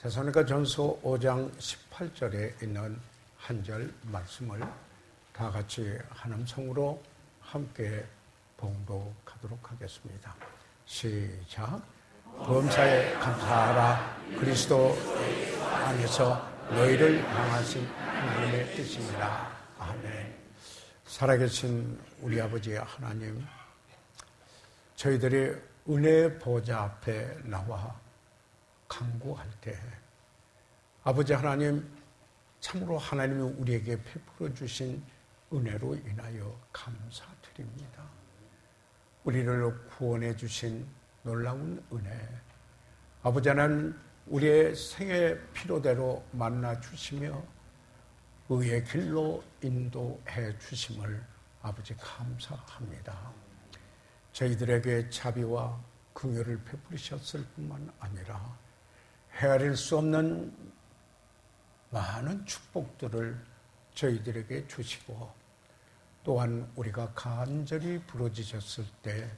데살로니가전서 5장 18절에 있는 한 절 말씀을 다 같이 한음성으로 함께 봉독하도록 하겠습니다. 시작. 범사에 감사하라. 그리스도 안에서 너희를 향하신 하나님의 뜻입니다. 아멘. 살아계신 우리 아버지 하나님, 저희들이 은혜의 보좌 앞에 나와 간구할 때 아버지 하나님, 참으로 하나님이 우리에게 베풀어 주신 은혜로 인하여 감사드립니다. 우리를 구원해 주신 놀라운 은혜, 아버지 하나님, 우리의 생의 필요대로 만나 주시며 의의 길로 인도해 주심을 아버지 감사합니다. 저희들에게 자비와 긍휼을 베푸셨을 뿐만 아니라 헤아릴 수 없는 많은 축복들을 저희들에게 주시고, 또한 우리가 간절히 부르짖었을 때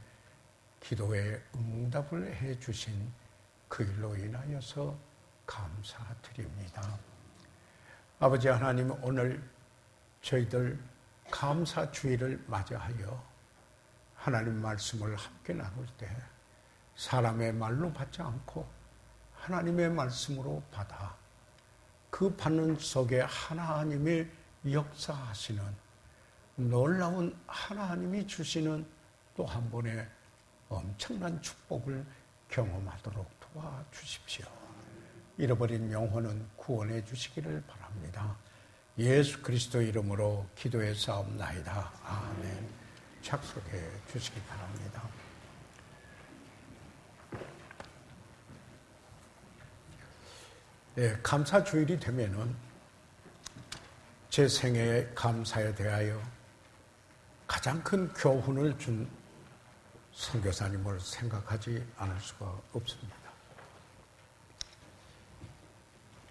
기도에 응답을 해 주신 그 일로 인하여서 감사드립니다. 아버지 하나님, 오늘 저희들 감사주일을 맞이하여 하나님 말씀을 함께 나눌 때 사람의 말로 받지 않고 하나님의 말씀으로 받아 그 받는 속에 하나님이 역사하시는 놀라운 하나님이 주시는 또 한 번의 엄청난 축복을 경험하도록 도와주십시오. 잃어버린 영혼은 구원해 주시기를 바랍니다. 예수 그리스도 이름으로 기도해 싸움나이다. 아멘. 착석해 주시기 바랍니다. 네, 감사주일이 되면은 제 생애의 감사에 대하여 가장 큰 교훈을 준 선교사님을 생각하지 않을 수가 없습니다.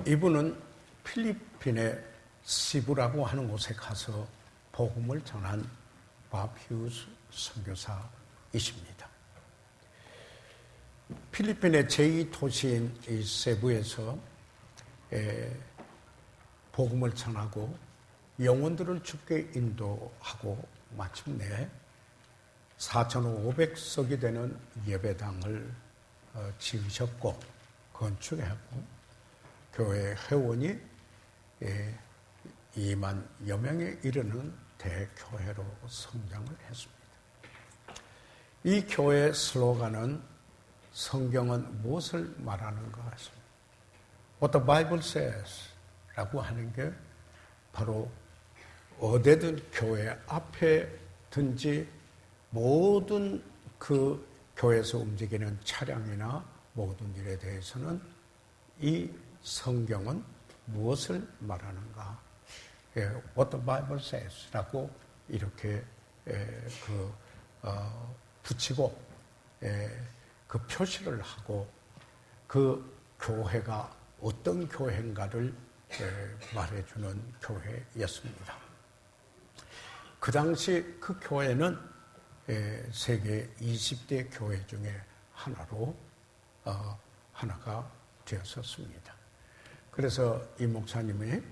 이분은 필리핀의 시부라고 하는 곳에 가서 복음을 전한 밥 휴스 선교사이십니다. 필리핀의 제2도시인 이 세부에서 복음을 전하고 영혼들을 주께 인도하고 마침내 4,500석이 되는 예배당을 지으셨고 건축했고 교회 회원이 2만여 명에 이르는 대교회로 성장을 했습니다. 이 교회의 슬로건은 성경은 무엇을 말하는가 했습니다. What the Bible says 라고 하는 게 바로 어디든 교회 앞에든지 모든 그 교회에서 움직이는 차량이나 모든 일에 대해서는 이 성경은 무엇을 말하는가? What the Bible says 라고 이렇게 붙이고 그 표시를 하고 그 교회가 어떤 교회인가를 말해주는 교회였습니다. 그 당시 그 교회는 세계 20대 교회 중에 하나가 되었었습니다. 그래서 이 목사님이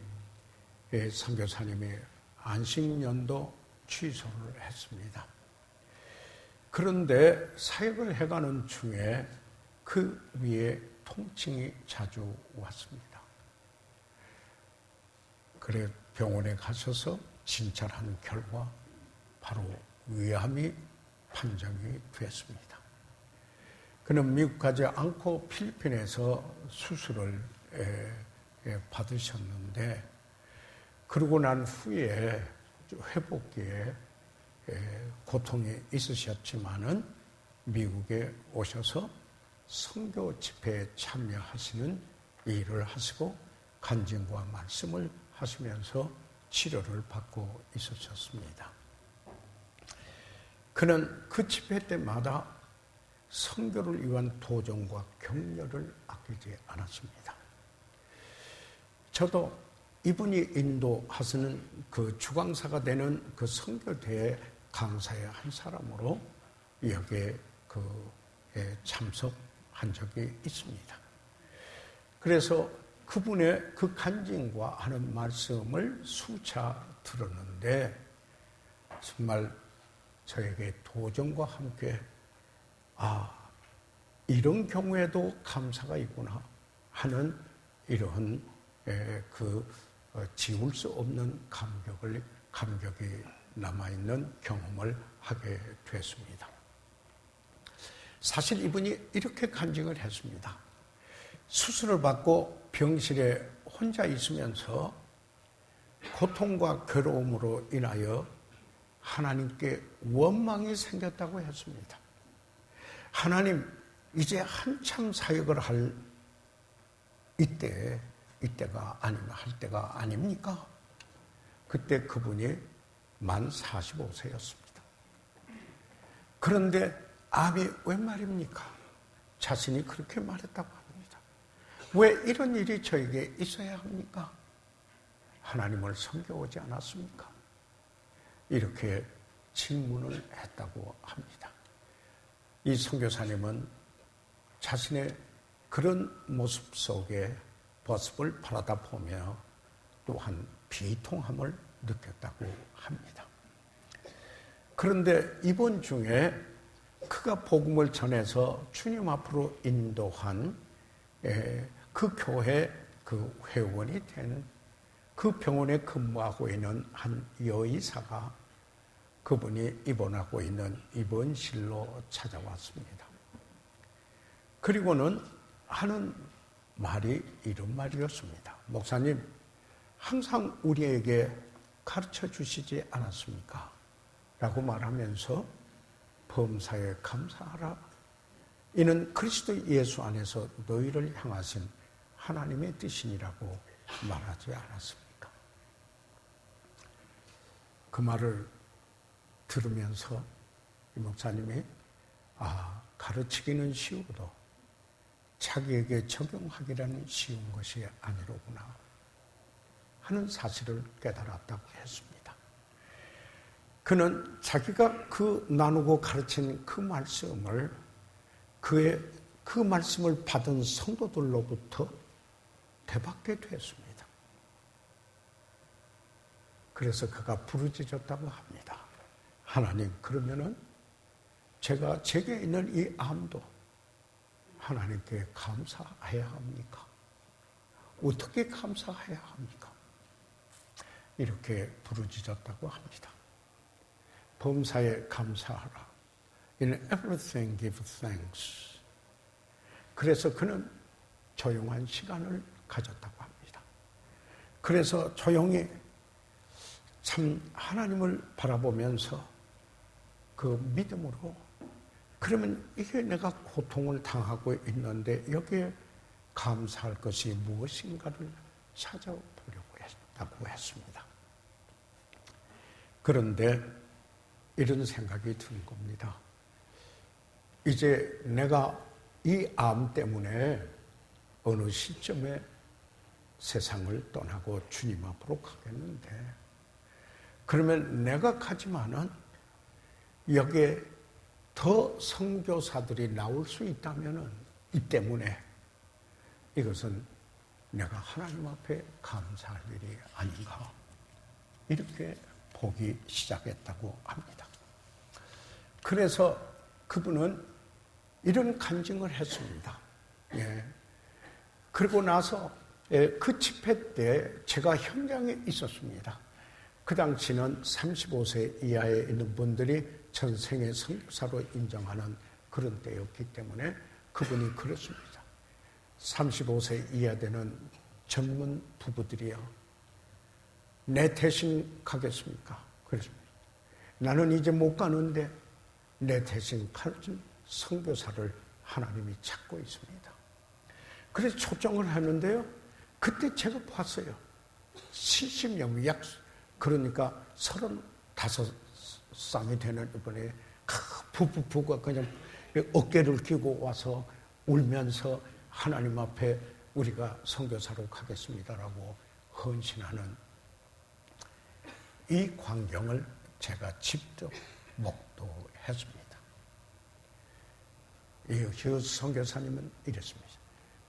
선교사님이 안식년도 취소를 했습니다. 그런데 사역을 해가는 중에 그 위에 통증이 자주 왔습니다. 그래 병원에 가셔서 진찰한 결과 바로 위암이 판정이 됐습니다. 그는 미국 가지 않고 필리핀에서 수술을 받으셨는데, 그러고 난 후에 회복기에 고통이 있으셨지만은 미국에 오셔서 선교 집회에 참여하시는 일을 하시고 간증과 말씀을 하시면서 치료를 받고 있으셨습니다. 그는 그 집회 때마다 선교를 위한 도전과 격려를 아끼지 않았습니다. 저도 이분이 인도하시는 그 주강사가 되는 그 선교대회 강사의 한 사람으로 여기에 참석한 적이 있습니다. 그래서 그분의 그 간증과 하는 말씀을 수차 들었는데 정말 저에게 도전과 함께 이런 경우에도 감사가 있구나 하는 이런 지울 수 없는 감격이 남아있는 경험을 하게 됐습니다. 사실 이분이 이렇게 간증을 했습니다. 수술을 받고 병실에 혼자 있으면서 고통과 괴로움으로 인하여 하나님께 원망이 생겼다고 했습니다. 하나님, 이제 한참 사역을 할 이때가 아니면 할 때가 아닙니까? 그때 그분이 만 45세였습니다. 그런데 암이 웬 말입니까? 자신이 그렇게 말했다고 합니다. 왜 이런 일이 저에게 있어야 합니까? 하나님을 섬겨오지 않았습니까? 이렇게 질문을 했다고 합니다. 이 선교사님은 자신의 그런 모습 속에 모습을 바라다 보며 또한 비통함을 느꼈다고 합니다. 그런데 이번 중에 그가 복음을 전해서 주님 앞으로 인도한 그 교회 그 회원이 된 그 병원에 근무하고 있는 한 여의사가 그분이 입원하고 있는 입원실로 찾아왔습니다. 그리고는 하는 말이 이런 말이었습니다. 목사님, 항상 우리에게 가르쳐 주시지 않았습니까? 라고 말하면서 범사에 감사하라. 이는 그리스도 예수 안에서 너희를 향하신 하나님의 뜻이니라고 말하지 않았습니까? 그 말을 들으면서 이 목사님이 가르치기는 쉬우도 자기에게 적용하기라는 쉬운 것이 아니로구나 하는 사실을 깨달았다고 했습니다. 그는 자기가 나누고 가르친 그 말씀을 그 말씀을 받은 성도들로부터 되받게 되었습니다. 그래서 그가 부르짖었다고 합니다. 하나님, 그러면은 제게 있는 이 암도 하나님께 감사해야 합니까? 어떻게 감사해야 합니까? 이렇게 부르짖었다고 합니다. 범사에 감사하라. In everything give thanks. 그래서 그는 조용한 시간을 가졌다고 합니다. 그래서 조용히 참 하나님을 바라보면서 그 믿음으로 그러면 이게 내가 고통을 당하고 있는데 여기에 감사할 것이 무엇인가를 찾아보려고 했다고 했습니다. 그런데 이런 생각이 든 겁니다. 이제 내가 이 암 때문에 어느 시점에 세상을 떠나고 주님 앞으로 가겠는데 그러면 내가 가지만은 여기에 더 선교사들이 나올 수 있다면은 이 때문에 이것은 내가 하나님 앞에 감사할 일이 아닌가 이렇게 보기 시작했다고 합니다. 그래서 그분은 이런 간증을 했습니다. 그리고 나서 그 집회 때 제가 현장에 있었습니다. 그 당시는 35세 이하에 있는 분들이 전생의 선교사로 인정하는 그런 때였기 때문에 그분이 그랬습니다. 35세 이하 되는 젊은 부부들이요. 내 대신 가겠습니까? 그랬습니다. 나는 이제 못 가는데 내 대신 갈 선교사를 하나님이 찾고 있습니다. 그래서 초청을 하는데요. 그때 제가 봤어요. 70명 약 그러니까 35쌍이 되는 이번에 부부가 그냥 어깨를 끼고 와서 울면서 하나님 앞에 우리가 선교사로 가겠습니다라고 헌신하는 이 광경을 제가 직접 목도했습니다. 이 선교사님은 이랬습니다.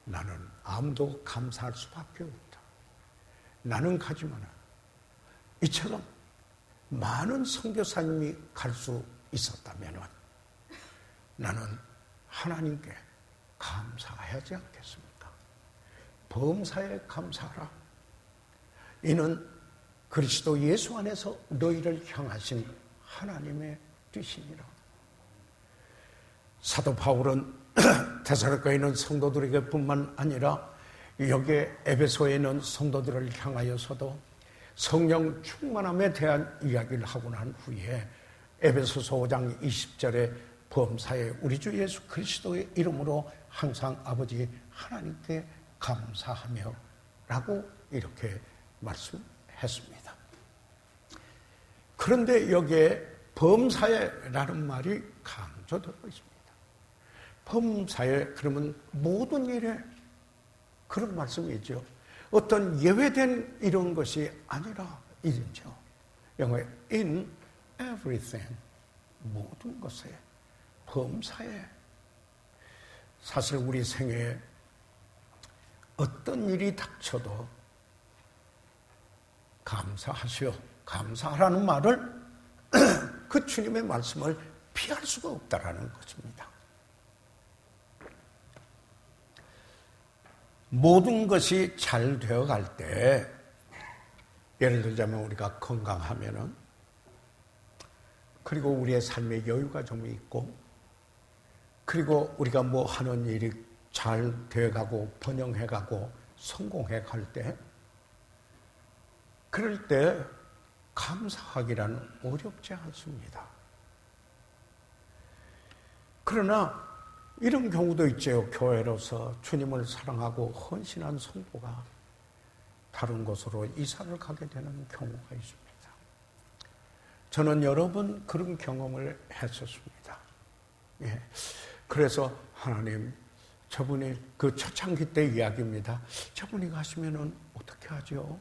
나는 아무도 감사할 수밖에 없다. 나는 가지만은 이처럼 많은 선교사님이 갈 수 있었다면 나는 하나님께 감사하지 않겠습니까? 범사에 감사하라. 이는 그리스도 예수 안에서 너희를 향하신 하나님의 뜻이니라. 사도 바울은 데살로니가에 있는 성도들에게 뿐만 아니라 여기에 에베소에 있는 성도들을 향하여서도 성령 충만함에 대한 이야기를 하고 난 후에 에베소서 5장 20절에 범사에 우리 주 예수 그리스도의 이름으로 항상 아버지 하나님께 감사하며 라고 이렇게 말씀했습니다. 그런데 여기에 범사에라는 말이 강조되어 있습니다. 범사에 그러면 모든 일에 그런 말씀이죠. 어떤 예외된 이런 것이 아니라 이죠. 영어에 in everything, 모든 것에, 범사에. 사실 우리 생애에 어떤 일이 닥쳐도 감사하시오, 감사하라는 말을 그 주님의 말씀을 피할 수가 없다라는 것입니다. 모든 것이 잘 되어갈 때, 예를 들자면 우리가 건강하면은, 그리고 우리의 삶에 여유가 좀 있고, 그리고 우리가 뭐 하는 일이 잘 되어가고 번영해가고 성공해갈 때, 그럴 때 감사하기란 어렵지 않습니다. 그러나 이런 경우도 있죠. 교회로서 주님을 사랑하고 헌신한 성도가 다른 곳으로 이사를 가게 되는 경우가 있습니다. 저는 여러 번 그런 경험을 했었습니다. 예. 그래서 하나님, 저분이 그 초창기 때 이야기입니다. 저분이 가시면은 어떻게 하죠?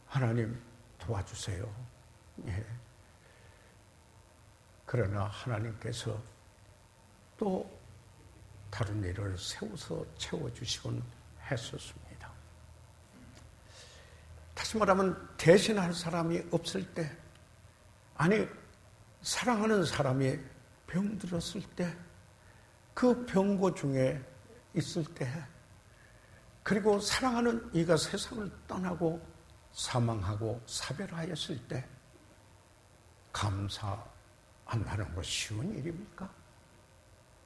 하나님 도와주세요. 예. 그러나 하나님께서 또 다른 일을 세워서 채워주시곤 했었습니다. 다시 말하면 대신할 사람이 없을 때, 아니 사랑하는 사람이 병들었을 때, 그 병고 중에 있을 때, 그리고 사랑하는 이가 세상을 떠나고 사망하고 사별하였을 때 감사한다는 것 쉬운 일입니까?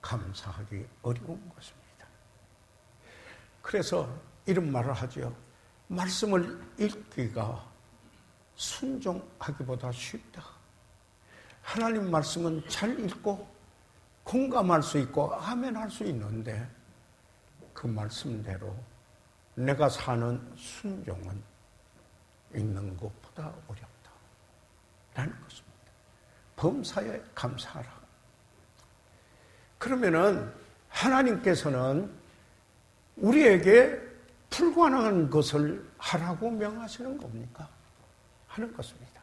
감사하기 어려운 것입니다. 그래서 이런 말을 하죠. 말씀을 읽기가 순종하기보다 쉽다. 하나님 말씀은 잘 읽고 공감할 수 있고 아멘할 수 있는데 그 말씀대로 내가 사는 순종은 읽는 것보다 어렵다 라는 것입니다. 범사에 감사하라. 그러면은 하나님께서는 우리에게 불가능한 것을 하라고 명하시는 겁니까? 하는 것입니다.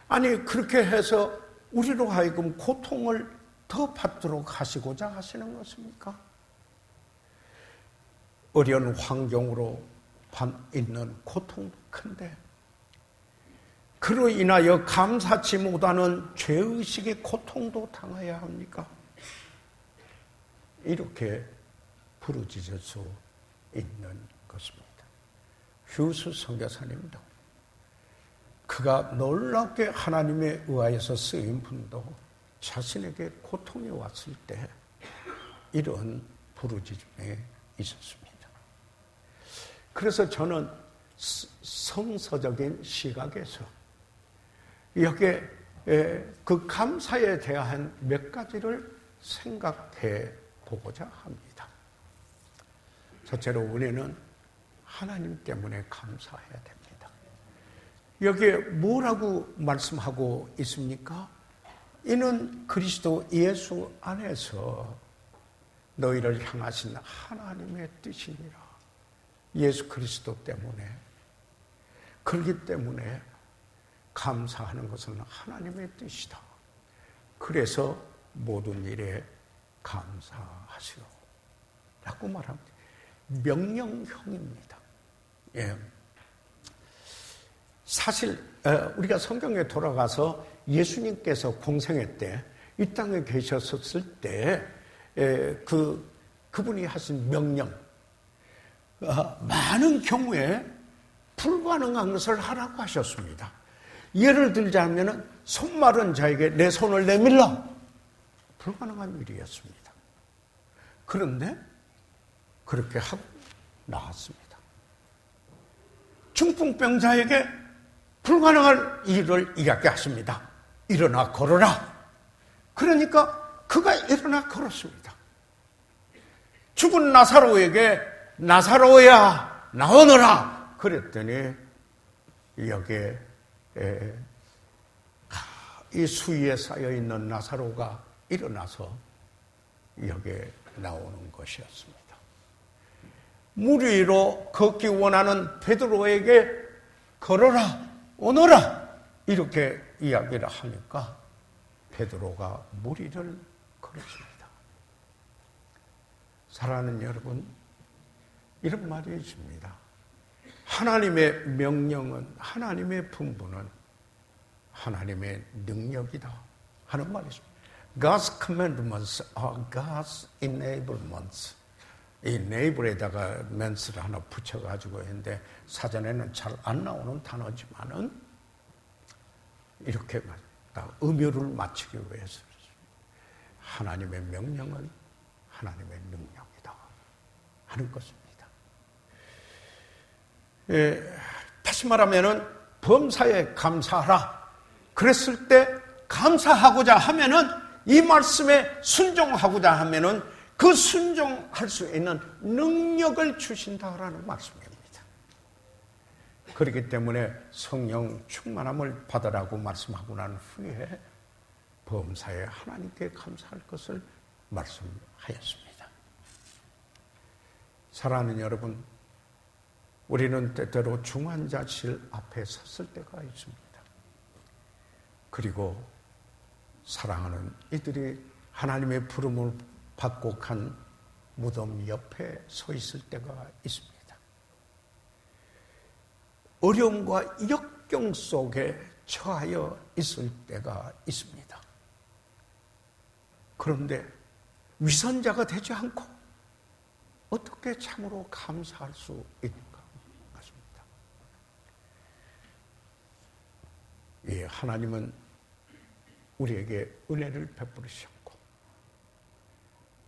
아니 그렇게 해서 우리로 하여금 고통을 더 받도록 하시고자 하시는 것입니까? 어려운 환경으로 있는 고통도 큰데 그로 인하여 감사치 못하는 죄의식의 고통도 당해야 합니까? 이렇게 부르짖을 수 있는 것입니다. 휴스 선교사님도 그가 놀랍게 하나님에 의하여서 쓰인 분도 자신에게 고통이 왔을 때 이런 부르짖음에 있었습니다. 그래서 저는 성서적인 시각에서 여기에 그 감사에 대한 몇 가지를 생각해 보고자 합니다. 첫째로 우리는 하나님 때문에 감사해야 됩니다. 여기에 뭐라고 말씀하고 있습니까? 이는 그리스도 예수 안에서 너희를 향하신 하나님의 뜻이니라. 예수 그리스도 때문에. 그렇기 때문에 감사하는 것은 하나님의 뜻이다. 그래서 모든 일에 감사하시오 라고 하고 말합니다. 명령형입니다. 예. 사실 우리가 성경에 돌아가서 예수님께서 공생애 때 이 땅에 계셨을 때 그분이 하신 명령, 많은 경우에 불가능한 것을 하라고 하셨습니다. 예를 들자면 손마른 자에게 내 손을 내밀라, 불가능한 일이었습니다. 그런데 그렇게 하고 나왔습니다. 중풍병자에게 불가능한 일을 이야기하십니다. 일어나 걸어라. 그러니까 그가 일어나 걸었습니다. 죽은 나사로에게 나사로야 나오너라 그랬더니 여기에 이 수위에 쌓여있는 나사로가 일어나서 여기에 나오는 것이었습니다. 물 위로 걷기 원하는 베드로에게 걸어라 오너라 이렇게 이야기를 하니까 베드로가 물 위를 걸었습니다. 사랑하는 여러분, 이런 말이 있습니다. 하나님의 명령은, 하나님의 분부는 하나님의 능력이다 하는 말이 있습니다. God's commandments are God's enablements. 이 enable에다가 ments를 하나 붙여가지고 했는데 사전에는 잘 안 나오는 단어지만은 이렇게 의미를 맞추기 위해서 하나님의 명령은 하나님의 능력이다 하는 것입니다. 다시 말하면은 범사에 감사하라. 그랬을 때 감사하고자 하면은 이 말씀에 순종하고자 하면은 그 순종할 수 있는 능력을 주신다라는 말씀입니다. 그렇기 때문에 성령 충만함을 받으라고 말씀하고 난 후에 범사에 하나님께 감사할 것을 말씀하였습니다. 사랑하는 여러분, 우리는 때때로 중환자실 앞에 섰을 때가 있습니다. 그리고 사랑하는 이들이 하나님의 부름을 받고 간 무덤 옆에 서 있을 때가 있습니다. 어려움과 역경 속에 처하여 있을 때가 있습니다. 그런데 위선자가 되지 않고 어떻게 참으로 감사할 수 있는가 같습니다. 예, 하나님은 우리에게 은혜를 베푸시고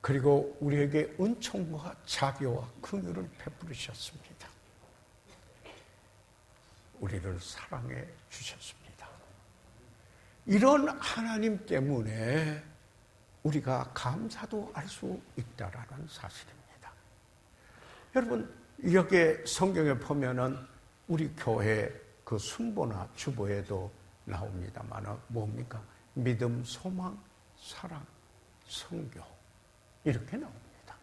그리고 우리에게 은총과 자비와 긍휼을 베푸셨습니다. 우리를 사랑해 주셨습니다. 이런 하나님 때문에 우리가 감사도 할 수 있다라는 사실입니다. 여러분, 여기에 성경에 보면은 우리 교회 그 순보나 주보에도 나옵니다만 뭡니까? 믿음, 소망, 사랑, 성교 이렇게 나옵니다.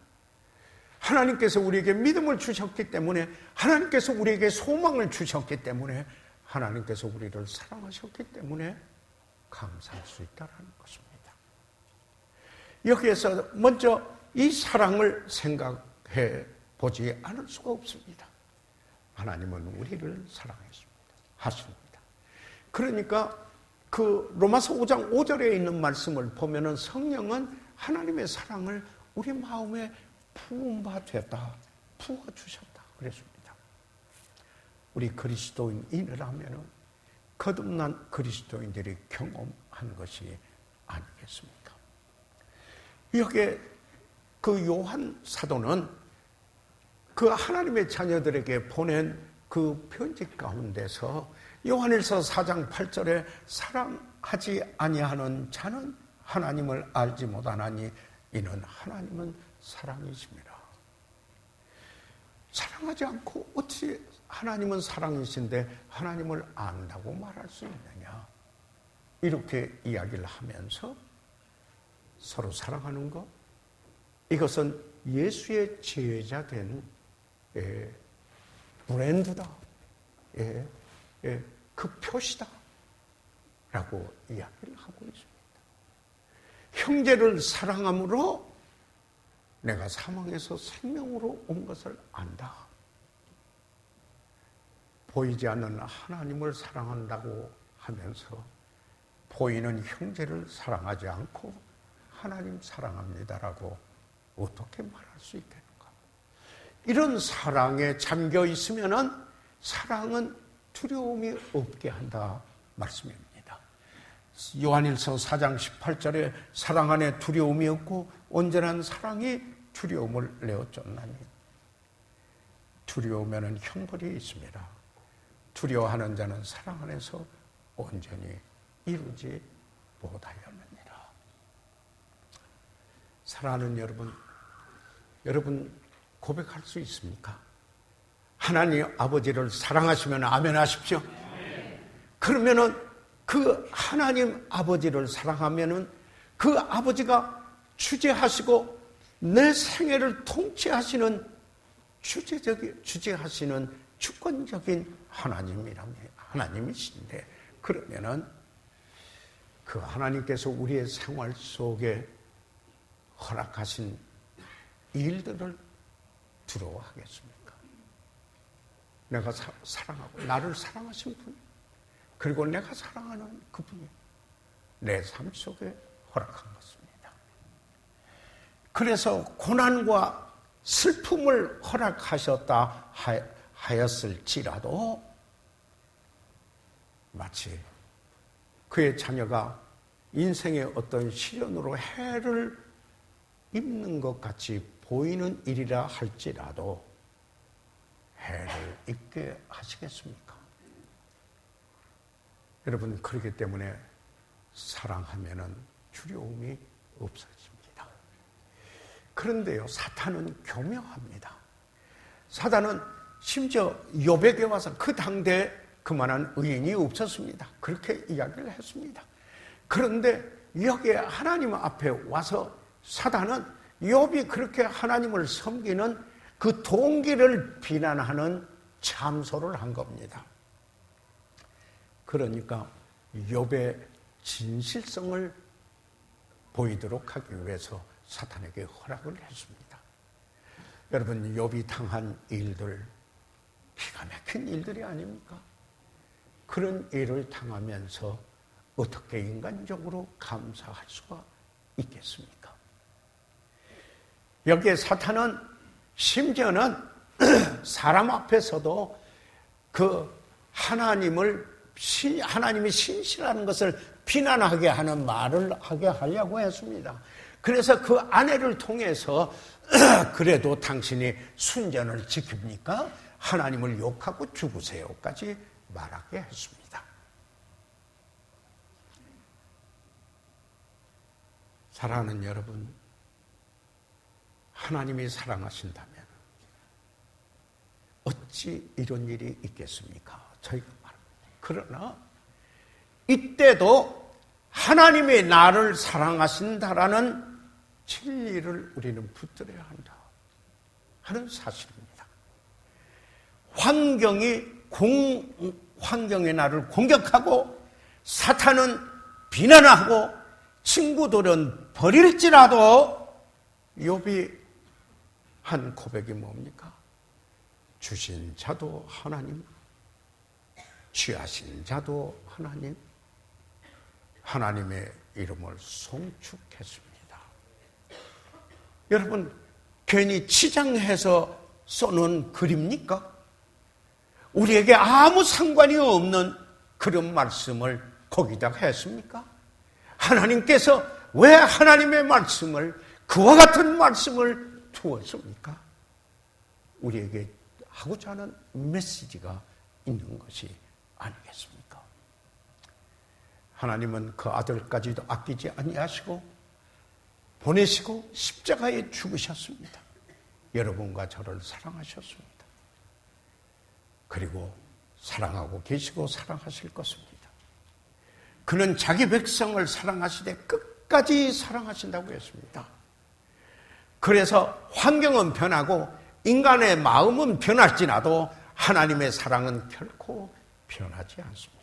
하나님께서 우리에게 믿음을 주셨기 때문에, 하나님께서 우리에게 소망을 주셨기 때문에, 하나님께서 우리를 사랑하셨기 때문에 감사할 수 있다는 것입니다. 여기에서 먼저 이 사랑을 생각해 보지 않을 수가 없습니다. 하나님은 우리를 사랑하십니다. 그러니까 그 로마서 5장 5절에 있는 말씀을 보면은 성령은 하나님의 사랑을 우리 마음에 부음바 됐다, 부어주셨다 그랬습니다. 우리 그리스도인이라면은 거듭난 그리스도인들이 경험한 것이 아니겠습니까? 여기에 그 요한 사도는 그 하나님의 자녀들에게 보낸 그 편지 가운데서 요한일서 4장 8절에 사랑하지 아니하는 자는 하나님을 알지 못하나니 이는 하나님은 사랑이십니다. 사랑하지 않고 어찌 하나님은 사랑이신데 하나님을 안다고 말할 수 있느냐? 이렇게 이야기를 하면서 서로 사랑하는 것, 이것은 예수의 제자된 브랜드다, 그 표시다 라고 이야기를 하고 있습니다. 형제를 사랑함으로 내가 사망에서 생명으로 온 것을 안다. 보이지 않는 하나님을 사랑한다고 하면서 보이는 형제를 사랑하지 않고 하나님 사랑합니다라고 어떻게 말할 수 있겠는가? 이런 사랑에 잠겨 있으면은 사랑은 두려움이 없게 한다 말씀입니다. 요한일서 4장 18절에 사랑 안에 두려움이 없고 온전한 사랑이 두려움을 내어 쫓나니. 두려우면은 형벌이 있습니다. 두려워하는 자는 사랑 안에서 온전히 이루지 못하였느니라. 사랑하는 여러분 고백할 수 있습니까? 하나님 아버지를 사랑하시면 아멘 하십시오. 그러면은 그 하나님 아버지를 사랑하면은 그 아버지가 주재하시고 내 생애를 통치하시는 주재하시는 주권적인 하나님이신데, 그러면은 그 하나님께서 우리의 생활 속에 허락하신 일들을 두려워하겠습니까? 내가 사랑하고 나를 사랑하신 분, 그리고 내가 사랑하는 그분이 내 삶 속에 허락한 것입니다. 그래서 고난과 슬픔을 허락하셨다 하였을지라도 마치 그의 자녀가 인생의 어떤 시련으로 해를 입는 것 같이 보이는 일이라 할지라도 해를 입게 하시겠습니까? 여러분, 그렇기 때문에 사랑하면은 두려움이 없어집니다. 그런데요, 사탄은 교묘합니다. 사탄은 심지어 욥에게 와서 그 당대에 그만한 의인이 없었습니다. 그렇게 이야기를 했습니다. 그런데 여기에 하나님 앞에 와서 사탄은 욥이 그렇게 하나님을 섬기는 그 동기를 비난하는 참소를 한 겁니다. 그러니까 욥의 진실성을 보이도록 하기 위해서 사탄에게 허락을 했습니다. 여러분, 욥이 당한 일들 기가 막힌 일들이 아닙니까? 그런 일을 당하면서 어떻게 인간적으로 감사할 수가 있겠습니까? 여기에 사탄은 심지어는 사람 앞에서도 그 하나님이 신실하는 것을 비난하게 하는 말을 하게 하려고 했습니다. 그래서 그 아내를 통해서 그래도 당신이 순전을 지킵니까? 하나님을 욕하고 죽으세요까지 말하게 했습니다. 사랑하는 여러분, 하나님이 사랑하신다면 어찌 이런 일이 있겠습니까? 저희가 말합니다. 그러나 이때도 하나님이 나를 사랑하신다라는 진리를 우리는 붙들어야 한다 하는 사실입니다. 환경이 나를 공격하고 사탄은 비난하고 친구들은 버릴지라도 욥이 한 고백이 뭡니까? 주신 자도 하나님, 취하신 자도 하나님, 하나님의 이름을 송축했습니다. 여러분, 괜히 치장해서 써놓은 글입니까? 우리에게 아무 상관이 없는 그런 말씀을 거기다 했습니까? 하나님께서 왜 하나님의 말씀을, 그와 같은 말씀을 두었습니까? 우리에게 하고자 하는 메시지가 있는 것이 아니겠습니까? 하나님은 그 아들까지도 아끼지 아니하시고 보내시고 십자가에 죽으셨습니다. 여러분과 저를 사랑하셨습니다. 그리고 사랑하고 계시고 사랑하실 것입니다. 그는 자기 백성을 사랑하시되 끝까지 사랑하신다고 했습니다. 그래서 환경은 변하고 인간의 마음은 변할지라도 하나님의 사랑은 결코 변하지 않습니다.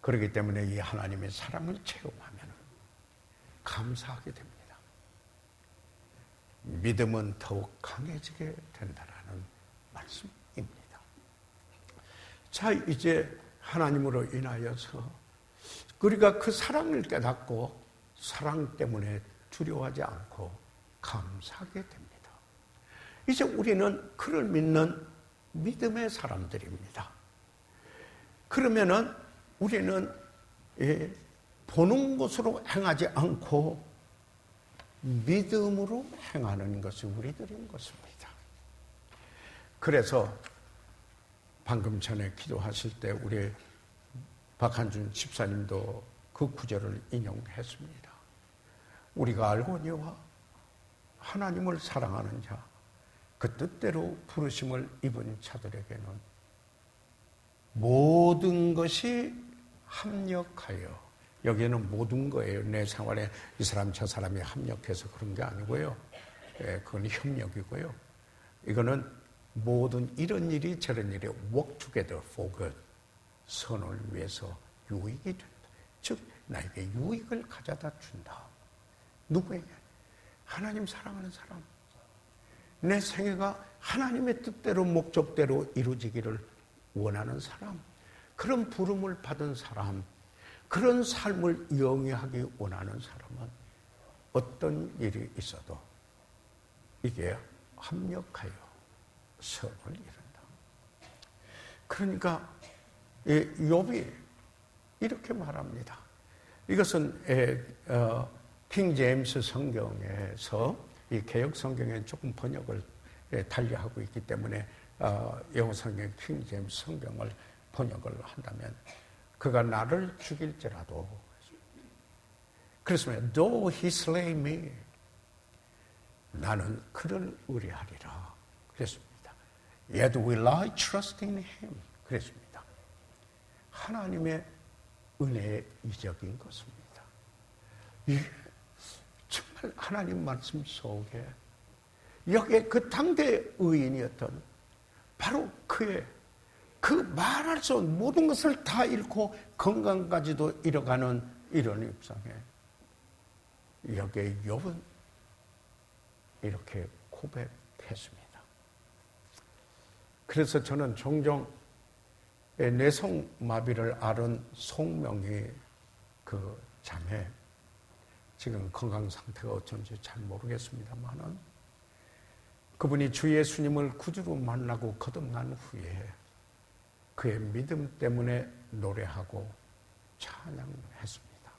그렇기 때문에 이 하나님의 사랑을 체험하면 감사하게 됩니다. 믿음은 더욱 강해지게 된다는 말씀입니다. 자, 이제 하나님으로 인하여서 우리가 그 사랑을 깨닫고 사랑 때문에 두려워하지 않고 감사하게 됩니다. 이제 우리는 그를 믿는 믿음의 사람들입니다. 그러면은 우리는 보는 것으로 행하지 않고 믿음으로 행하는 것이 우리들인 것입니다. 그래서 방금 전에 기도하실 때 우리 박한준 집사님도 그 구절을 인용했습니다. 우리가 알거니와 하나님을 사랑하는 자, 그 뜻대로 부르심을 입은 자들에게는 모든 것이 합력하여, 여기에는 모든 거예요. 내 생활에 이 사람 저 사람이 합력해서 그런 게 아니고요. 그건 협력이고요. 이거는 모든 이런 일이 저런 일이 work together for good, 선을 위해서 유익이 된다. 즉 나에게 유익을 가져다 준다. 누구에게? 하나님 사랑하는 사람. 내 생애가 하나님의 뜻대로 목적대로 이루어지기를 원하는 사람, 그런 부름을 받은 사람, 그런 삶을 영위하기 원하는 사람은 어떤 일이 있어도 이게 합력하여 선을 이룬다. 그러니까 욥이 이렇게 말합니다. 이것은 킹 제임스 성경에서 이 개역 성경에 조금 번역을 달리하고 있기 때문에 영어 성경 킹 제임스 성경을 번역을 한다면 그가 나를 죽일지라도 그렇습니다. Though he slay me, 나는 그를 의뢰하리라 그랬습니다. Yet will I trust in him 그랬습니다. 하나님의 은혜의 이적인 것입니다. 이게 정말 하나님 말씀 속에 여기에 그 당대 의인이었던 바로 그의 그 말할 수 없는 모든 것을 다 잃고 건강까지도 잃어가는 이런 입장에 여기에 욥은 이렇게 고백했습니다. 그래서 저는 종종 뇌성마비를 앓은 송명희 그 자매, 지금 건강 상태가 어쩐지 잘 모르겠습니다만은 그분이 주 예수님을 구주로 만나고 거듭난 후에 그의 믿음 때문에 노래하고 찬양했습니다.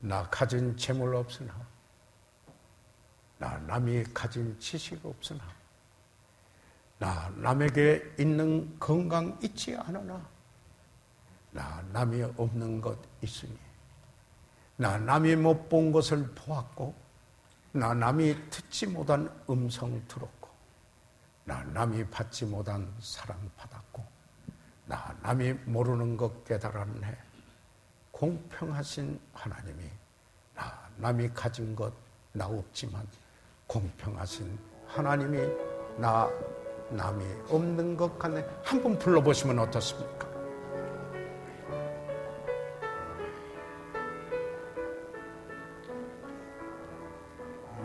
나 가진 재물 없으나, 나 남이 가진 지식 없으나, 나 남에게 있는 건강 있지 않으나, 나 남이 없는 것 있으니, 나 남이 못 본 것을 보았고, 나 남이 듣지 못한 음성 들었고, 나 남이 받지 못한 사랑 받았고, 나 남이 모르는 것 깨달았네. 공평하신 하나님이 나 남이 가진 것 나 없지만 공평하신 하나님이 나 남이 없는 것 같네. 한번 불러보시면 어떻습니까?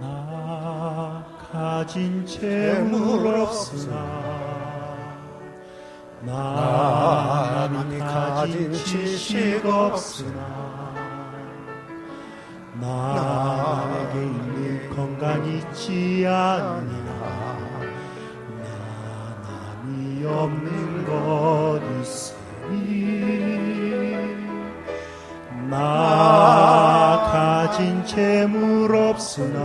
나 가진 재물 없으나 나 남이 가진 지식 없으나 나에게 있는 건강 있지 않으나 나 남이 없는 것 있으니 나 가진 재물 없으나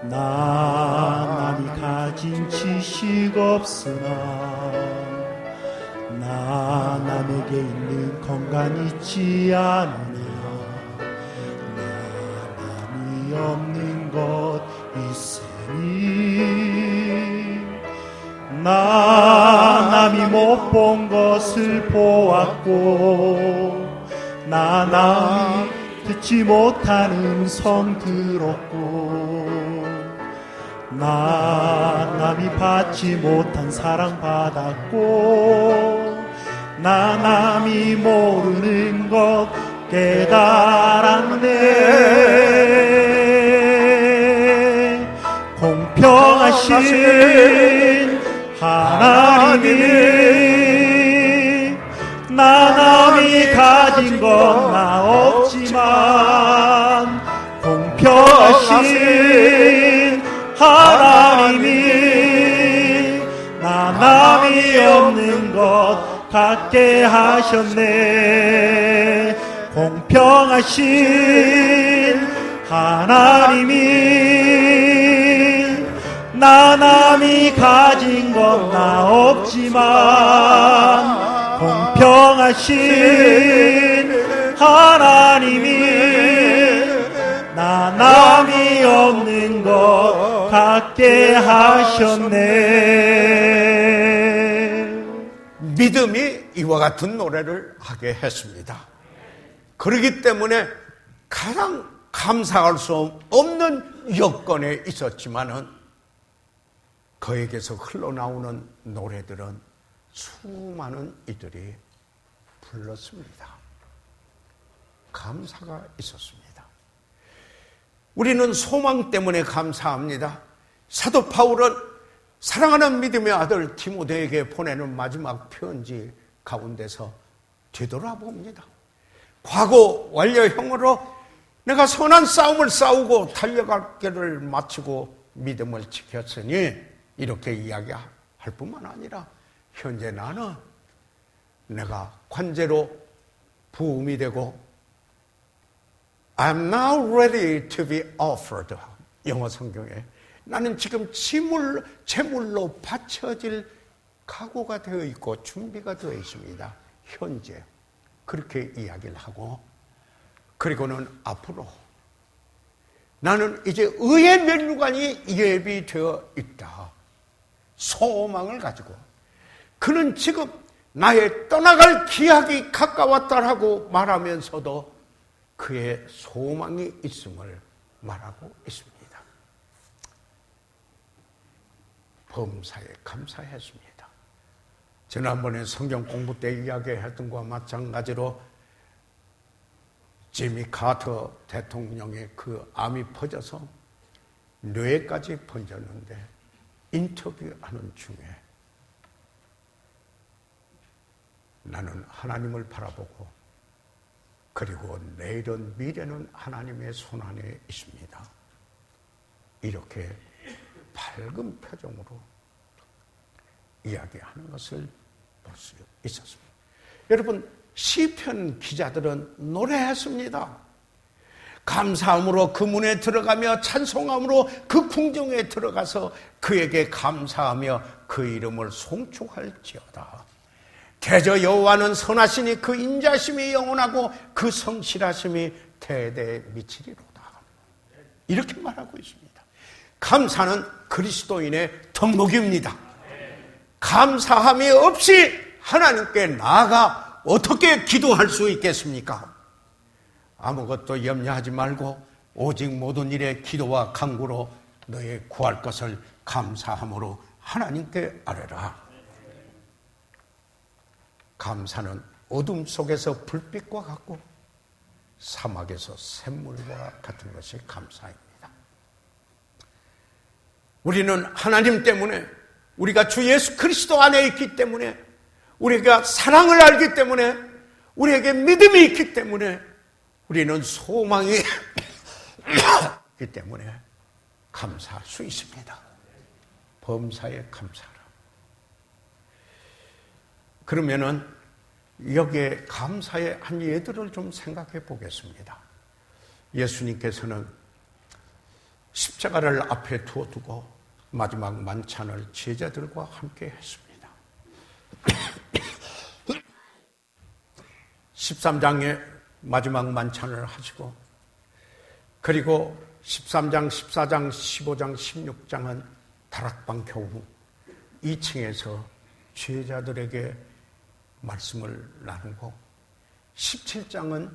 나 남이 가진 지식 없으나 나 남에게 있는 건강 있지 않으나 나 남이 없는 것 있으니 나 남이 못 본 것을 보았고 나 남이 듣지 못한 음성 들었고 나 남이 받지 못한 사랑 받았고 나 남이 모르는 것 깨달았네. 공평하신 하나님이 나 남이 가진 건 나 없지만 공평하신 하나님이 나 남이 없는 것 갖게 하셨네. 공평하신 하나님이 나 남이 가진 건 나 없지만 공평하신 하나님이 나 남이 없는 것 갖게 하셨네. 믿음이 이와 같은 노래를 하게 했습니다. 그렇기 때문에 가장 감사할 수 없는 여건에 있었지만은 그에게서 흘러나오는 노래들은 수많은 이들이 불렀습니다. 감사가 있었습니다. 우리는 소망 때문에 감사합니다. 사도 바울은 사랑하는 믿음의 아들 디모데에게 보내는 마지막 편지 가운데서 되돌아봅니다. 과거 완료형으로 내가 선한 싸움을 싸우고 달려갈 길을 마치고 믿음을 지켰으니 이렇게 이야기할 뿐만 아니라 현재 나는 내가 관제로 부음이 되고 I'm now ready to be offered. 영어 성경에 나는 지금 제물로 바쳐질 각오가 되어 있고 준비가 되어 있습니다. 현재 그렇게 이야기를 하고, 그리고는 앞으로 나는 이제 의의 면류관이 예비되어 있다. 소망을 가지고 그는 지금 나의 떠나갈 기약이 가까웠다라고 말하면서도 그의 소망이 있음을 말하고 있습니다. 범사에 감사했습니다. 지난번에 성경 공부 때 이야기했던 것과 마찬가지로 지미 카터 대통령의 그 암이 퍼져서 뇌까지 번졌는데 인터뷰하는 중에 나는 하나님을 바라보고 그리고 내일은 미래는 하나님의 손안에 있습니다. 이렇게 밝은 표정으로 이야기하는 것을 볼 수 있었습니다. 여러분, 시편 기자들은 노래했습니다. 감사함으로 그 문에 들어가며 찬송함으로 그 궁정에 들어가서 그에게 감사하며 그 이름을 송축할지어다. 대저 여호와는 선하시니 그 인자심이 영원하고 그 성실하심이 대대에 미치리로다. 이렇게 말하고 있습니다. 감사는 그리스도인의 덕목입니다. 감사함이 없이 하나님께 나아가 어떻게 기도할 수 있겠습니까? 아무것도 염려하지 말고 오직 모든 일에 기도와 간구로 너의 구할 것을 감사함으로 하나님께 아뢰라. 감사는 어둠 속에서 불빛과 같고 사막에서 샘물과 같은 것이 감사입니다. 우리는 하나님 때문에, 우리가 주 예수 그리스도 안에 있기 때문에, 우리가 사랑을 알기 때문에, 우리에게 믿음이 있기 때문에, 우리는 소망이 있기 때문에 감사할 수 있습니다. 범사에 감사하라. 그러면은 여기에 감사의 한 예들을 좀 생각해 보겠습니다. 예수님께서는 십자가를 앞에 두고 마지막 만찬을 제자들과 함께 했습니다. 13장에 마지막 만찬을 하시고, 그리고 13장, 14장, 15장, 16장은 다락방 교부 2층에서 제자들에게 말씀을 나누고, 17장은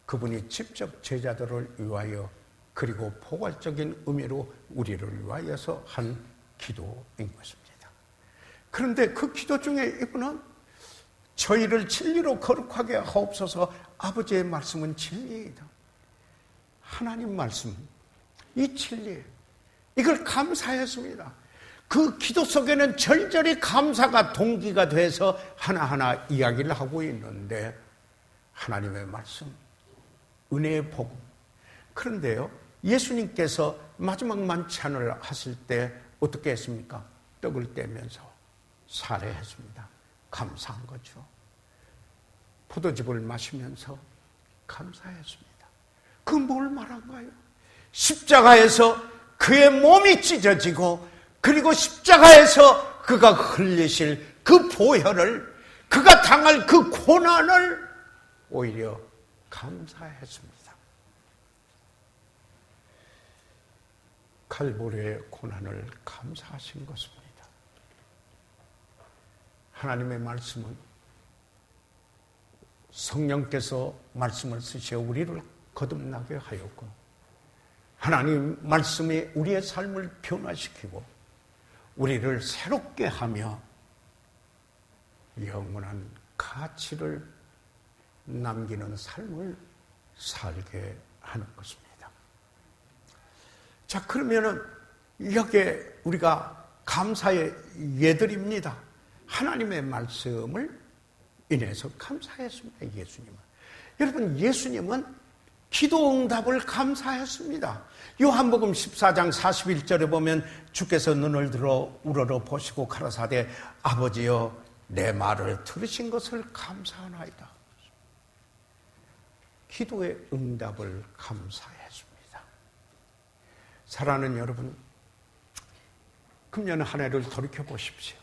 그분이 직접 제자들을 위하여 그리고 포괄적인 의미로 우리를 위하여서 한 기도인 것입니다. 그런데 그 기도 중에 이분은 저희를 진리로 거룩하게 하옵소서. 아버지의 말씀은 진리이다. 하나님 말씀, 이 진리, 이걸 감사했습니다. 그 기도 속에는 절절히 감사가 동기가 돼서 하나하나 이야기를 하고 있는데 하나님의 말씀, 은혜의 복음. 그런데요, 예수님께서 마지막 만찬을 하실 때 어떻게 했습니까? 떡을 떼면서 살해했습니다. 감사한 거죠. 포도즙을 마시면서 감사했습니다. 그 뭘 말한가요? 십자가에서 그의 몸이 찢어지고 그리고 십자가에서 그가 흘리실 그 보혈을, 그가 당할 그 고난을 오히려 감사했습니다. 칼보리의 고난을 감사하신 것입니다. 하나님의 말씀은 성령께서 말씀을 쓰시어 우리를 거듭나게 하였고, 하나님 말씀이 우리의 삶을 변화시키고 우리를 새롭게 하며 영원한 가치를 남기는 삶을 살게 하는 것입니다. 자, 그러면은 여기에 우리가 감사의 예들입니다. 하나님의 말씀을 인해서 감사했습니다. 예수님은. 여러분, 예수님은 기도 응답을 감사했습니다. 요한복음 14장 41절에 보면 주께서 눈을 들어 우러러 보시고 가라사대 아버지여 내 말을 들으신 것을 감사하나이다. 기도의 응답을 감사했습니다. 사랑하는 여러분, 금년 한 해를 돌이켜 보십시오.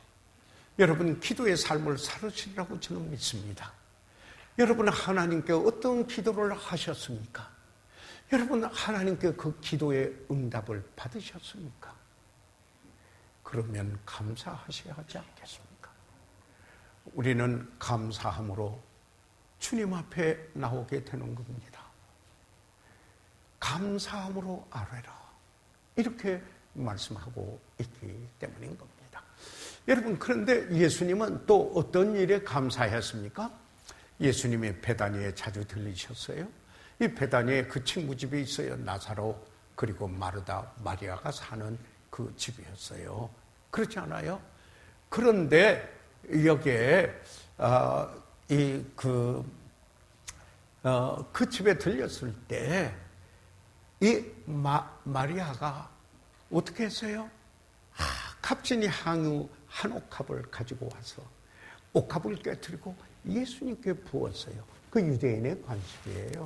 여러분 기도의 삶을 살으시리라고 저는 믿습니다. 여러분 하나님께 어떤 기도를 하셨습니까? 여러분 하나님께 그 기도의 응답을 받으셨습니까? 그러면 감사하셔야 하지 않겠습니까? 우리는 감사함으로 주님 앞에 나오게 되는 겁니다. 감사함으로 아뢰라, 이렇게 말씀하고 있기 때문인 겁니다. 여러분, 그런데 예수님은 또 어떤 일에 감사했습니까? 예수님이 베다니에 자주 들리셨어요. 이 베다니에 그 친구 집이 있어요. 나사로, 그리고 마르다, 마리아가 사는 그 집이었어요. 그렇지 않아요? 그런데 여기에 그 집에 들렸을 때 이 마리아가 어떻게 했어요? 값진이 향유 한 옥합을 가지고 와서 옥합을 깨뜨리고 예수님께 부었어요. 그 유대인의 관습이에요.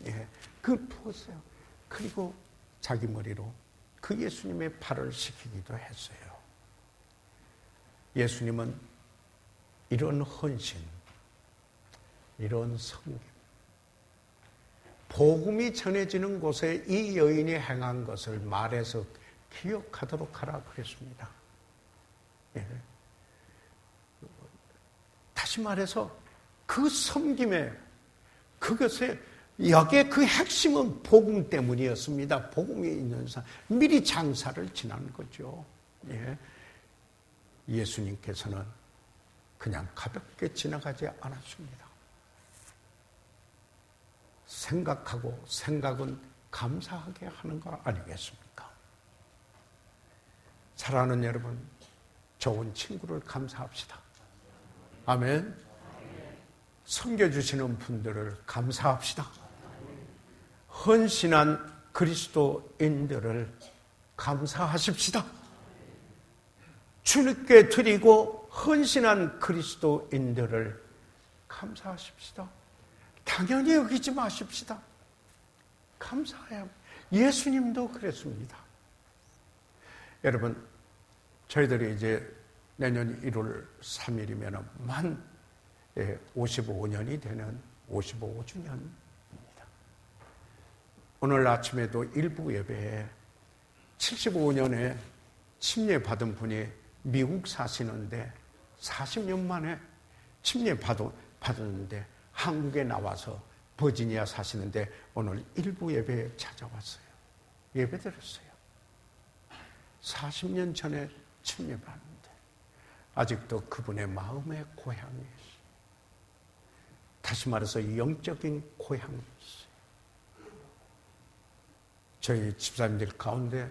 예, 그걸 부었어요. 그리고 자기 머리로 그 예수님의 발을 씻기기도 했어요. 예수님은 이런 헌신, 이런 섬김, 복음이 전해지는 곳에 이 여인이 행한 것을 말해서 기억하도록 하라 그랬습니다. 예. 다시 말해서 그 섬김에, 그것에, 여기에 그 핵심은 복음 때문이었습니다. 복음이 있는 사람, 미리 장사를 지난 거죠. 예. 예수님께서는 그냥 가볍게 지나가지 않았습니다. 생각하고 생각은 감사하게 하는 거 아니겠습니까? 사랑하는 여러분, 좋은 친구를 감사합시다. 아멘. 섬겨주시는 분들을 감사합시다. 헌신한 그리스도인들을 감사하십시다. 주님께 드리고 헌신한 그리스도인들을 감사하십시다. 당연히 여기지 마십시다. 감사해요. 예수님도 그랬습니다. 여러분, 저희들이 이제 내년 1월 3일이면 만 55년이 되는 55주년입니다. 오늘 아침에도 일부 예배에 75년에 침례받은 분이 미국 사시는데 40년 만에 침례받았는데 한국에 나와서 버지니아 사시는데 오늘 일부 예배에 찾아왔어요. 예배 드렸어요. 40년 전에 침례받았는데 아직도 그분의 마음의 고향이 있어요. 다시 말해서 영적인 고향이 있어요. 저희 집사님들 가운데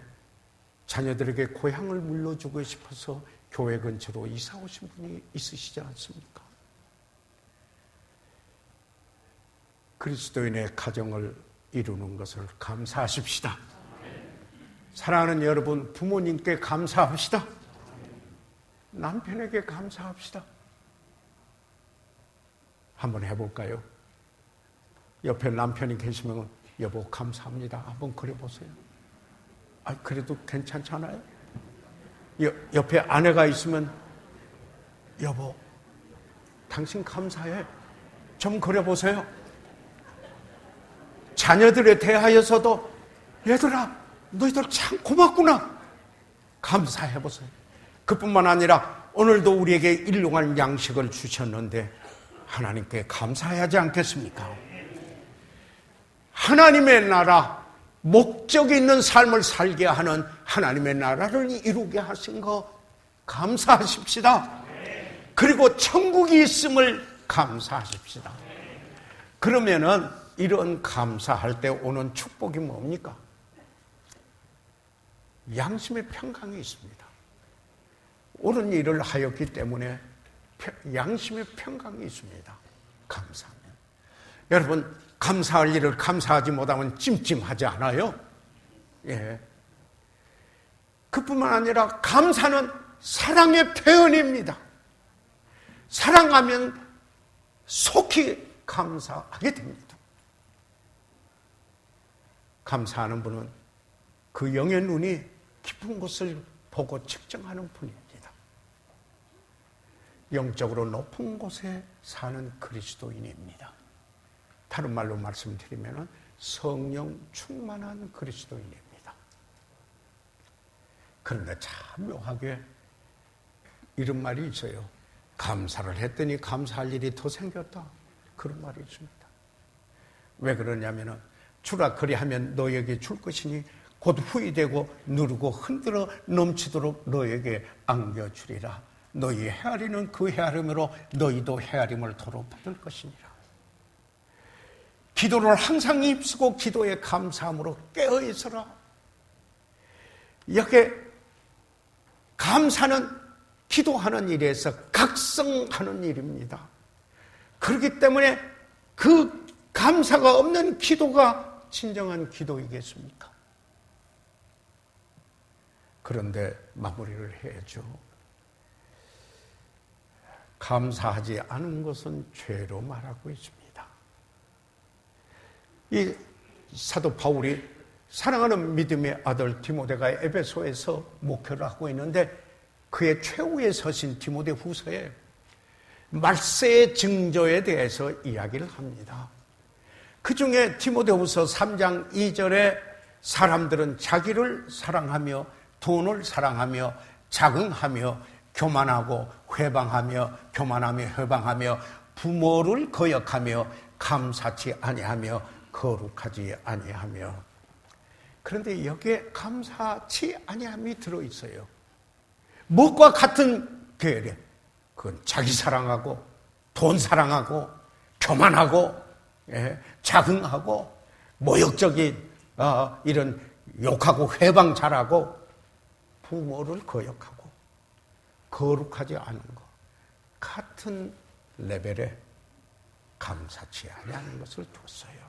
자녀들에게 고향을 물려주고 싶어서 교회 근처로 이사 오신 분이 있으시지 않습니까? 그리스도인의 가정을 이루는 것을 감사하십시다. 사랑하는 여러분, 부모님께 감사합시다. 남편에게 감사합시다. 한번 해볼까요? 옆에 남편이 계시면 여보 감사합니다. 한번 그려보세요. 그래도 괜찮잖아요? 옆에 아내가 있으면 여보 당신 감사해. 좀 그려보세요. 자녀들에 대하여서도 얘들아 너희들 참 고맙구나. 감사해보세요. 그뿐만 아니라 오늘도 우리에게 일용할 양식을 주셨는데 하나님께 감사하지 않겠습니까? 하나님의 나라, 목적이 있는 삶을 살게 하는 하나님의 나라를 이루게 하신 거 감사하십시다. 그리고 천국이 있음을 감사하십시다. 그러면은 이런 감사할 때 오는 축복이 뭡니까? 양심의 평강이 있습니다. 옳은 일을 하였기 때문에 양심의 평강이 있습니다. 감사하면. 여러분, 감사할 일을 감사하지 못하면 찜찜하지 않아요? 예. 그뿐만 아니라 감사는 사랑의 표현입니다. 사랑하면 속히 감사하게 됩니다. 감사하는 분은 그 영의 눈이 깊은 곳을 보고 측정하는 분입니다. 영적으로 높은 곳에 사는 그리스도인입니다. 다른 말로 말씀드리면 성령 충만한 그리스도인입니다. 그런데 참 묘하게 이런 말이 있어요. 감사를 했더니 감사할 일이 더 생겼다. 그런 말이 있습니다. 왜 그러냐면은 주라 그리하면 너에게 줄 것이니 곧 후이되고 누르고 흔들어 넘치도록 너에게 안겨주리라. 너희 헤아리는 그 헤아림으로 너희도 헤아림을 도로 받을 것이니라. 기도를 항상 입쓰고 기도에 감사함으로 깨어있어라. 여기 감사는 기도하는 일에서 각성하는 일입니다. 그렇기 때문에 그 감사가 없는 기도가 진정한 기도이겠습니까? 그런데 마무리를 해야죠. 감사하지 않은 것은 죄로 말하고 있습니다. 이 사도 바울이 사랑하는 믿음의 아들 디모데가 에베소에서 목회를 하고 있는데 그의 최후에 서신 디모데 후서에 말세의 징조에 대해서 이야기를 합니다. 그 중에 디모데 후서 3장 2절에 사람들은 자기를 사랑하며 돈을 사랑하며 자긍하며 교만하고 회방하며 교만하며 회방하며 부모를 거역하며 감사치 아니하며 거룩하지 아니하며. 그런데 여기에 감사치 아니함이 들어있어요. 무엇과 같은 계열에 그건 자기 사랑하고 돈 사랑하고 교만하고 자긍하고 모욕적인 이런 욕하고 회방 잘하고 부모를 거역하고 거룩하지 않은 것 같은 레벨에 감사치 아니하는 것을 두었어요.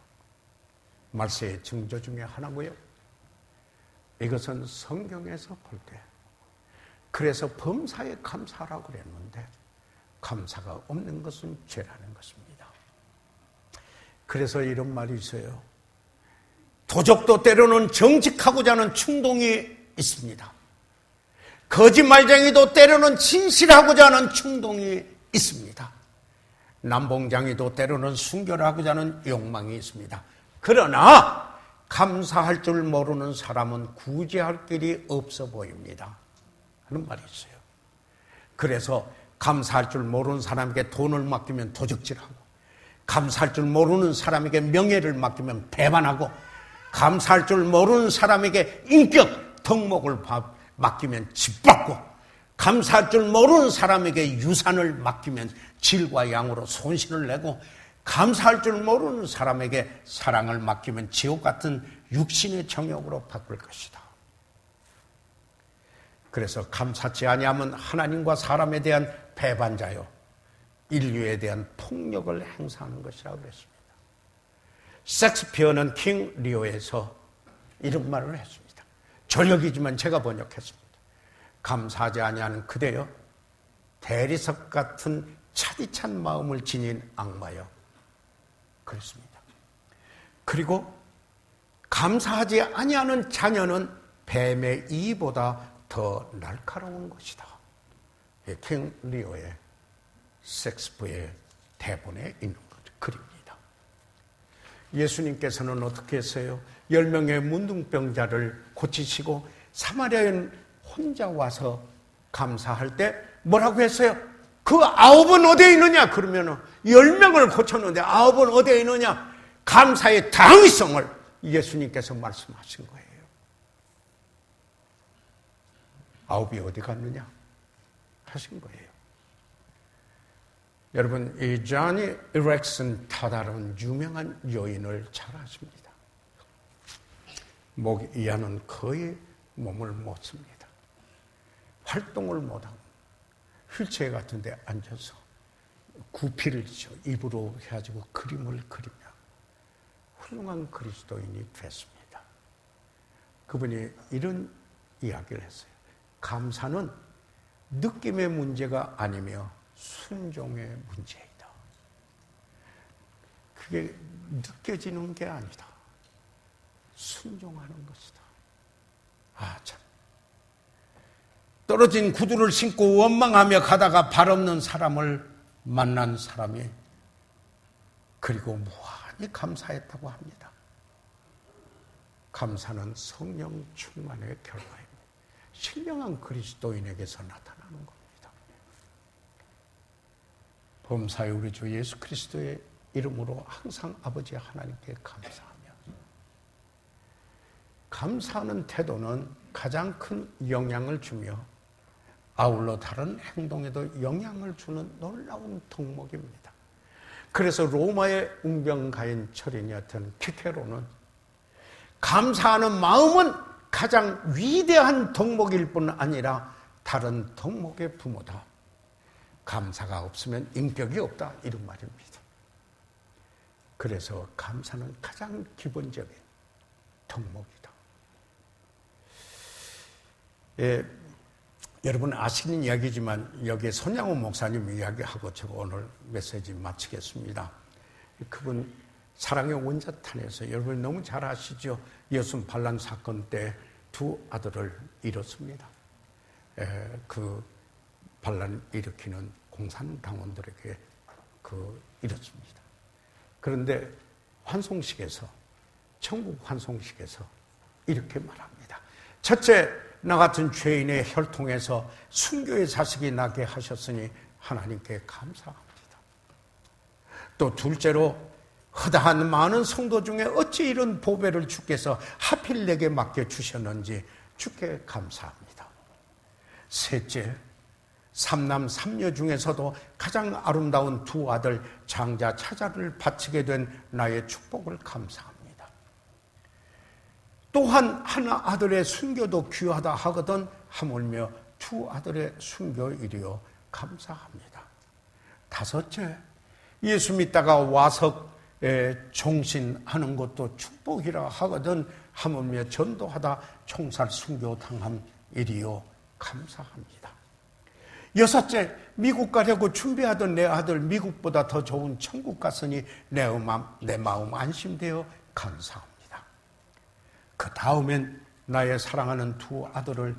말세의 징조 중에 하나고요. 이것은 성경에서 볼 때 그래서 범사에 감사라고 그랬는데 감사가 없는 것은 죄라는 것입니다. 그래서 이런 말이 있어요. 도적도 때로는 정직하고자 하는 충동이 있습니다. 거짓말쟁이도 때로는 진실하고자 하는 충동이 있습니다. 남봉장이도 때로는 순결하고자 하는 욕망이 있습니다. 그러나 감사할 줄 모르는 사람은 구제할 길이 없어 보입니다. 하는 말이 있어요. 그래서 감사할 줄 모르는 사람에게 돈을 맡기면 도적질하고, 감사할 줄 모르는 사람에게 명예를 맡기면 배반하고, 감사할 줄 모르는 사람에게 인격, 덕목을 맡기면 짓밟고, 감사할 줄 모르는 사람에게 유산을 맡기면 질과 양으로 손실을 내고, 감사할 줄 모르는 사람에게 사랑을 맡기면 지옥 같은 육신의 정욕으로 바꿀 것이다. 그래서 감사치 아니하면 하나님과 사람에 대한 배반자요, 인류에 대한 폭력을 행사하는 것이라고 그랬습니다. 셰익스피어는 킹 리어에서 이런 말을 했습니다. 전역이지만 제가 번역했습니다. 감사하지 아니하는 그대여, 대리석 같은 차디찬 마음을 지닌 악마여. 그렇습니다. 그리고 감사하지 아니하는 자녀는 뱀의 이보다 더 날카로운 것이다. 킹 리어의 셰익스피어의 대본에 있는 글입니다. 예수님께서는 어떻게 했어요? 10명의 문둥병자를 고치시고 사마리아인 혼자 와서 감사할 때 뭐라고 했어요? 그 9은 어디에 있느냐? 그러면 10명을 고쳤는데 9은 어디에 있느냐? 감사의 당위성을 예수님께서 말씀하신 거예요. 9이 어디 갔느냐? 하신 거예요. 여러분, 이 조니 이렉슨 타다라는 유명한 여인을 잘 아십니다. 목 이하는 거의 몸을 못 씁니다. 활동을 못하고 휠체어 같은 데 앉아서 구피를 입으로 해가지고 그림을 그리며 훌륭한 그리스도인이 됐습니다. 그분이 이런 이야기를 했어요. 감사는 느낌의 문제가 아니며 순종의 문제이다. 그게 느껴지는 게 아니다. 순종하는 것이다. 아, 참. 떨어진 구두를 신고 원망하며 가다가 발 없는 사람을 만난 사람이 그리고 무한히 감사했다고 합니다. 감사는 성령 충만의 결과입니다. 신령한 그리스도인에게서 나타나는 겁니다. 범사의 우리 주 예수 그리스도의 이름으로 항상 아버지 하나님께 감사하며, 감사하는 태도는 가장 큰 영향을 주며 아울러 다른 행동에도 영향을 주는 놀라운 덕목입니다. 그래서 로마의 웅병가인 철인이었던 키케로는 감사하는 마음은 가장 위대한 덕목일 뿐 아니라 다른 덕목의 부모다. 감사가 없으면 인격이 없다. 이런 말입니다. 그래서 감사는 가장 기본적인 덕목이다. 예, 여러분 아시는 이야기지만 여기에 손양호 목사님 이야기하고 제가 오늘 메시지 마치겠습니다. 그분 사랑의 원자탄에서 여러분 너무 잘 아시죠? 예수 반란 사건 때 두 아들을 잃었습니다. 그 반란 일으키는 공산당원들에게 잃었습니다. 그런데 환송식에서, 천국 환송식에서 이렇게 말합니다. 첫째, 나 같은 죄인의 혈통에서 순교의 자식이 나게 하셨으니 하나님께 감사합니다. 또 둘째로, 허다한 많은 성도 중에 어찌 이런 보배를 주께서 하필 내게 맡겨주셨는지 주께 감사합니다. 셋째, 삼남 삼녀 중에서도 가장 아름다운 두 아들 장자 차자를 바치게 된 나의 축복을 감사합니다. 또한 한 아들의 순교도 귀하다 하거든 하물며 두 아들의 순교이리요 감사합니다. 다섯째, 예수 믿다가 와서 종신하는 것도 축복이라 하거든 하물며 전도하다 총살 순교 당한 일이요 감사합니다. 여섯째, 미국 가려고 준비하던 내 아들 미국보다 더 좋은 천국 갔으니 내 마음 안심되어 감사합니다. 그 다음엔 나의 사랑하는 두 아들을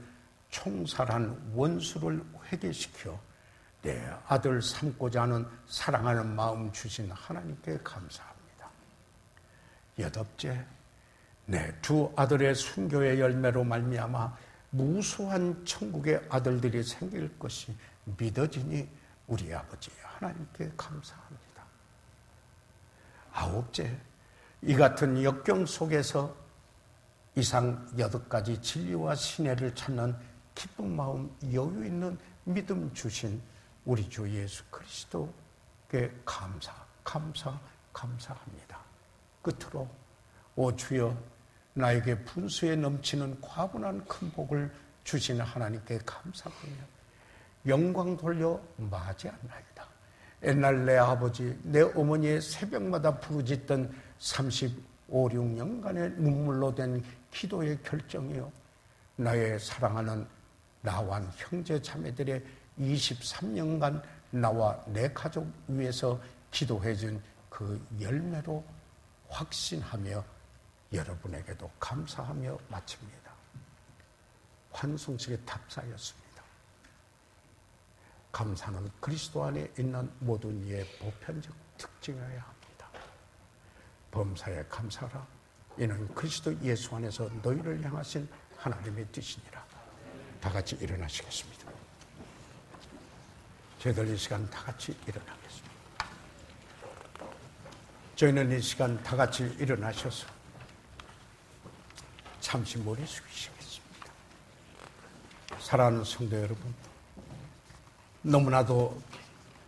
총살한 원수를 회개시켜 내 아들 삼고자 하는 사랑하는 마음 주신 하나님께 감사합니다. 여덟째, 내 두 아들의 순교의 열매로 말미암아 무수한 천국의 아들들이 생길 것이 믿어지니 우리 아버지 하나님께 감사합니다. 아홉째, 이 같은 역경 속에서 이상 8가지 진리와 신뢰를 찾는 기쁜 마음, 여유 있는 믿음 주신 우리 주 예수 그리스도께 감사합니다. 끝으로 오 주여, 나에게 분수에 넘치는 과분한 큰 복을 주신 하나님께 감사하며 영광 돌려 맞이합나이다. 옛날 내 아버지, 내 어머니의 새벽마다 부르짖던 35, 6년간의 눈물로 된 기도의 결정이요, 나의 사랑하는 나와 형제 자매들의 23년간 나와 내 가족 위해서 기도해준 그 열매로 확신하며 여러분에게도 감사하며 마칩니다. 환송식의 답사였습니다. 감사는 그리스도 안에 있는 모든 이의 보편적 특징이어야 합니다. 범사에 감사하라. 이는 그리스도 예수 안에서 너희를 향하신 하나님의 뜻이니라. 다 같이 일어나시겠습니다. 저희들 이 시간 다 같이 일어나겠습니다. 저희는 이 시간 다 같이 일어나셔서 잠시 머리 숙이시겠습니다. 사랑하는 성도 여러분, 너무나도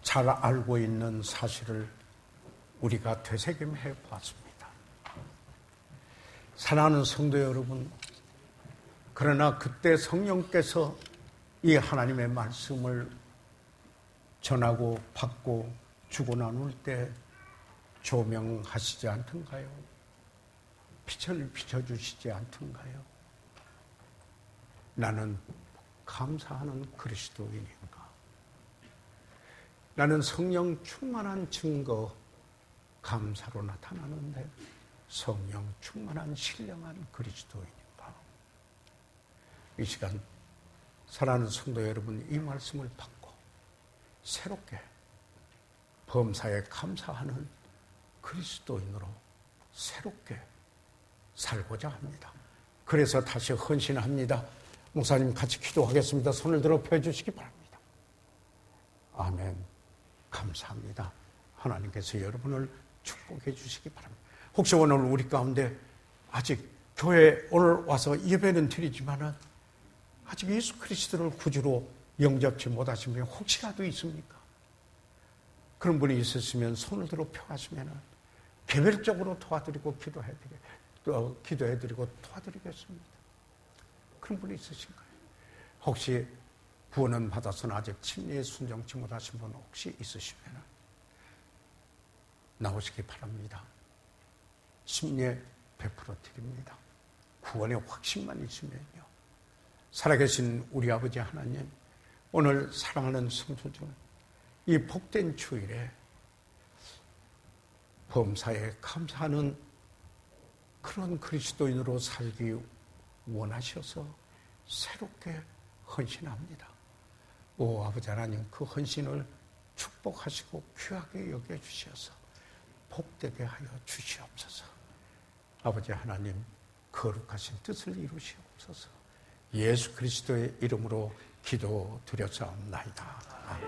잘 알고 있는 사실을 우리가 되새김해 보았습니다. 사랑하는 성도 여러분, 그러나 그때 성령께서 이 하나님의 말씀을 전하고 받고 주고 나눌 때 조명하시지 않던가요? 빛을 비춰주시지 않던가요? 나는 감사하는 그리스도인인가? 나는 성령 충만한 증거, 감사로 나타나는데 성령 충만한 신령한 그리스도인인가? 이 시간 사랑하는 성도 여러분, 이 말씀을 받고 새롭게 범사에 감사하는 그리스도인으로 새롭게 살고자 합니다. 그래서 다시 헌신합니다. 목사님 같이 기도하겠습니다. 손을 들어 펴주시기 바랍니다. 아멘. 감사합니다. 하나님께서 여러분을 축복해 주시기 바랍니다. 혹시 오늘 우리 가운데 아직 교회에 오늘 와서 예배는 드리지만은 아직 예수 그리스도를 구주로 영접치 못하신 분이 혹시라도 있습니까? 그런 분이 있으시면 손을 들어 펴가시면은 개별적으로 도와드리고 기도해드리고 도와드리겠습니다. 그런 분이 있으신가요? 혹시 구원은 받아서는 아직 침례에 순종치 못하신 분 혹시 있으시면 나오시기 바랍니다. 침례 100% 드립니다. 구원의 확신만 있으면요. 살아계신 우리 아버지 하나님, 오늘 사랑하는 성도들, 이 복된 주일에 범사에 감사하는 그런 그리스도인으로 살기 원하셔서 새롭게 헌신합니다. 오 아버지 하나님, 그 헌신을 축복하시고 귀하게 여겨주셔서 복되게 하여 주시옵소서. 아버지 하나님, 거룩하신 뜻을 이루시옵소서. 예수 그리스도의 이름으로 기도드렸사옵나이다.